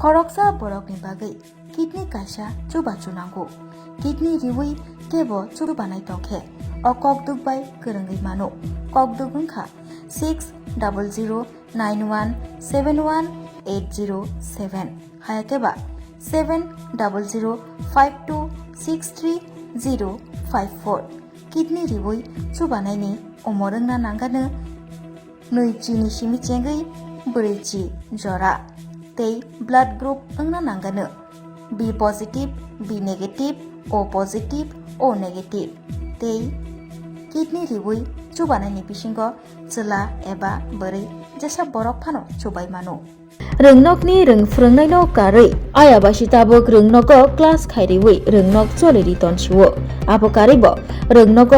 खरकसा बरकनि बागै किडनी कायसा चुबाचु नांगौ किडनी रिवै केबो चुरु बानाय तंखे अ ककदुक बाय गोरोङै मानो ककदुक ओंखा 600091718007 हायाकेबा 7005263054 किडनी रिवै चुबानायनि अमरंना नांगानो नैचिनि सिमिचेंगै ब्रैचि जरा तै ब्लाड ग्रुप ओंना नांगानो B positive B negative O positive O negative तै किडनी रिवै चुबानायनि बिसिंगो चला एबा बोरै जेसा बरक फानो चुबाय मानो रोंनकनि रोंफ्रोंनायनो कारै आयाबासि ताबक रोंनक क्लास खायरिवै रोंनक चलेरि तनसिवो आबो कारिबो रोंनक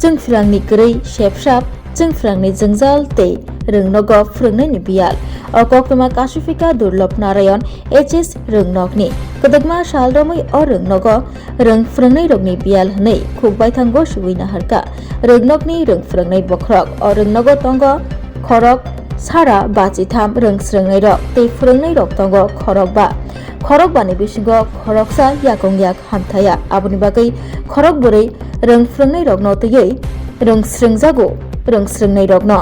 जोंफ्रांनि गरै शेपसाप जोंफ्रांनि जोंजाल तै रोंनक फ्रोंनायनि बियाल अकक्रमा कासिफिका दुर्लभ नारायण एचएस रोंनकनि कदगमा सालरमै अ रोंनक रोंफ्रोंनाय रगनि बियाल हनै खुगबाय थांगो सुबैना हरका रोंनकनि रोंफ्रोंनाय बख्रक अ रोंनक तंग खरक सारा बाचिथाम रोंस्रोंनाय रक तै फ्रोंनाय रक तंग खरक बानि बिसिंगो खरकसा याकं याक हामथाया आबुनि बागै खरक बोरै रोंफ्रोंनाय रगन तयै रोंस्रोंजागो रोंस्रोंनाय रगन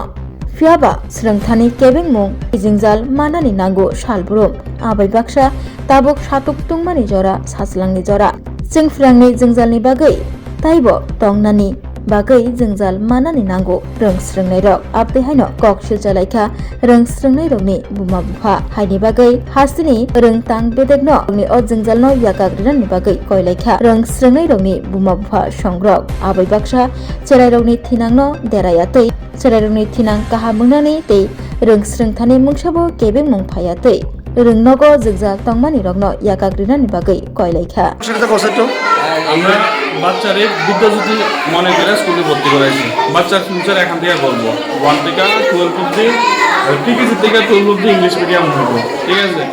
फियाबा स्रोंथानि केबिं मुं इजिंजाल मानानि नांगौ सालब्रुम आबै बाक्सा ताबक सातुक तुंमानि जरा सासलांनि जरा जोंफ्रांनि जोंजालनि बागै ताइबो तंनानि बागै जोंजाल मानानि नांगौ रोंस्रोंनाय रग आबदेहायनो कक सिलजालायखा रोंस्रोंनाय रगनि बुमा बुफा हायनि बागै हासिनि रोंतां बेदेगनो रगनि अ जोंजालनो याकाग्रिनानि बागै कयलायखा रोंस्रोंनाय रगनि बुमा बुफा संग्रग आबै बाक्सा चेराय रगनि थिनांनो देरायातै चेराय रगनि थिनां काहा मुंनानि तै रोंस्रोंथानि मुंसाबो केबें मुं फायातै रोंनगो जोंजाल तंमानि रगनो याकाग्रिनानि बागै कयलायखा আমরা বাচ্চারে বিদ্যাজ্যোতি মনে করে স্কুলে ভর্তি করাইছি বাচ্চার ফিউচার এখান থেকে বলবো 1 থেকে 12 অব্দি টিকিসি থেকে 12 অব্দি ইংলিশ মিডিয়াম হবো ঠিক আছে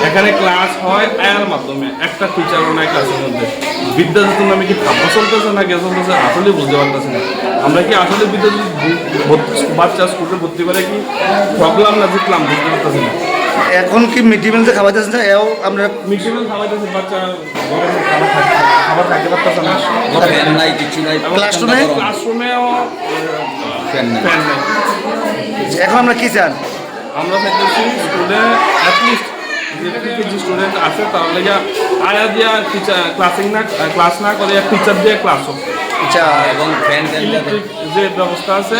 এখানে ক্লাস হয় আয়ার মাধ্যমে একটা টিচারও নাই ক্লাসের মধ্যে বিদ্যাজ্যোতি নামে কি ভাবনা চলতেছে না গেছে চলতেছে আসলে বুঝতে পারতেছি না আমরা কি আসলে বিদ্যাজ্যোতি বাচ্চা স্কুলে ভর্তি করে কি প্রবলেম না জিতলাম বুঝতে পারতেছি না এখন কি মিড ডে মিল খাওয়াইতেছেন না এও আমরা মিড ডে মিল খাওয়াইতেছি বাচ্চা খাবার খাইতে পারতেছে না ফ্যান নাই কিছু নাই ক্লাসরুমেও ফ্যান নাই এখন আমরা কি চান আমরা চাইতেছি স্কুলে অ্যাটলিস্ট যে কিছু স্টুডেন্ট আছে তাহলে আয়া দিয়া টিচার ক্লাস না করে টিচার দিয়ে ক্লাস হোক আচ্ছা এবং ফ্যান ইলেকট্রিক যে ব্যবস্থা আছে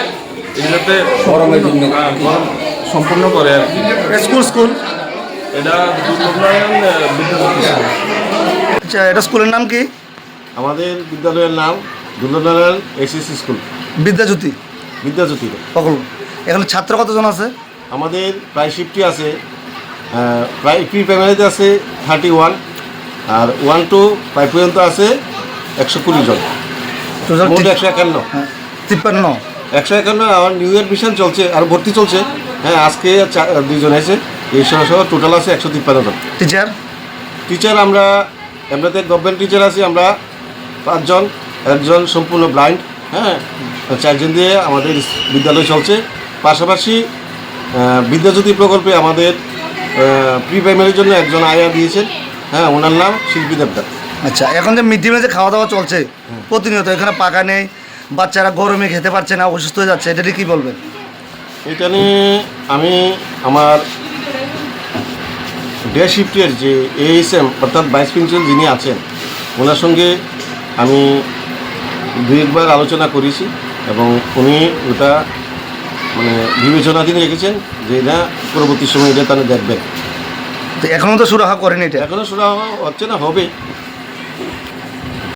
এটাতে গরমের জন্য গরম সম্পূর্ণ করে আর কি স্কুল এটা দুর্লভনারায়ণ বিদ্যাজ্যোতি আচ্ছা এটা স্কুলের নাম কি আমাদের বিদ্যালয়ের নাম দুর্লভনারায়ণ এসএসসি স্কুল বিদ্যাজ্যোতি সকল এখানে ছাত্র কতজন আছে আমাদের প্রায় শিফটই আছে প্রায় প্রি প্রাইমারিতে আছে 31 আর 1 to 5 পর্যন্ত আছে 120 জন মোট 151 আমার নিউ ইয়ার মিশন চলছে আর ভর্তি চলছে হ্যাঁ আজকে 2 জন এসে এই সহ টোটাল আছে 153 জন টিচার আমরা এমনিতে গভর্নমেন্ট টিচার আছি আমরা 5 জন একজন সম্পূর্ণ ব্লাইন্ড হ্যাঁ 4 জন দিয়ে আমাদের বিদ্যালয় চলছে পাশাপাশি বিদ্যাজ্যোতি প্রকল্পে আমাদের প্রি প্রাইমারির জন্য একজন আয়া দিয়েছেন হ্যাঁ ওনার নাম শিল্পী দেবদার আচ্ছা এখন যে মিড ডে মিলে খাওয়া দাওয়া চলছে প্রতিনিয়ত এখানে পাকা নেই বাচ্চারা গরমে খেতে পারছে না অসুস্থ হয়ে যাচ্ছে এটা কি বলবেন এটা নিয়ে আমি আমার ডে শিফটের যে এএসএম অর্থাৎ ভাইস প্রিন্সিপাল যিনি আছেন ওনার সঙ্গে আমি 2 বার আলোচনা করেছি এবং উনি ওটা মানে বিবেচনাধীন রেখেছেন যে না পরবর্তী সময় এটা তারা দেখবেন এখনও তো সুরাহা করেনি এটা এখনও শুরু হচ্ছে না হবে